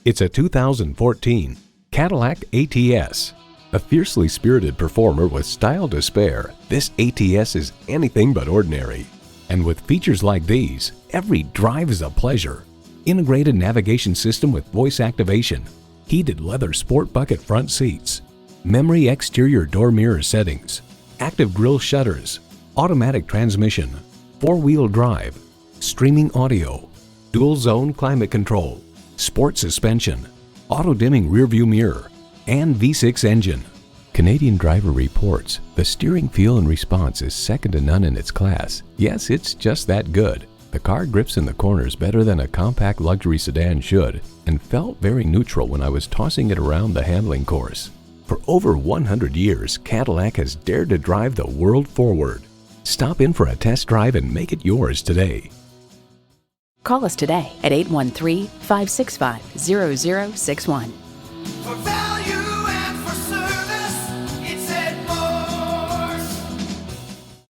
It's a 2014 Cadillac ATS. A fiercely spirited performer with style to spare, this ATS is anything but ordinary. And with features like these, every drive is a pleasure. Integrated navigation system with voice activation, heated leather sport bucket front seats, memory exterior door mirror settings, active grille shutters, automatic transmission, four-wheel drive, streaming audio, dual zone climate control, sport suspension, auto-dimming rearview mirror, and V6 engine. Canadian Driver reports the steering feel and response is second to none in its class. Yes, it's just that good. The car grips in the corners better than a compact luxury sedan should, and felt very neutral when I was tossing it around the handling course. For over 100 years, Cadillac has dared to drive the world forward. Stop in for a test drive and make it yours today. Call us today at 813-565-0061.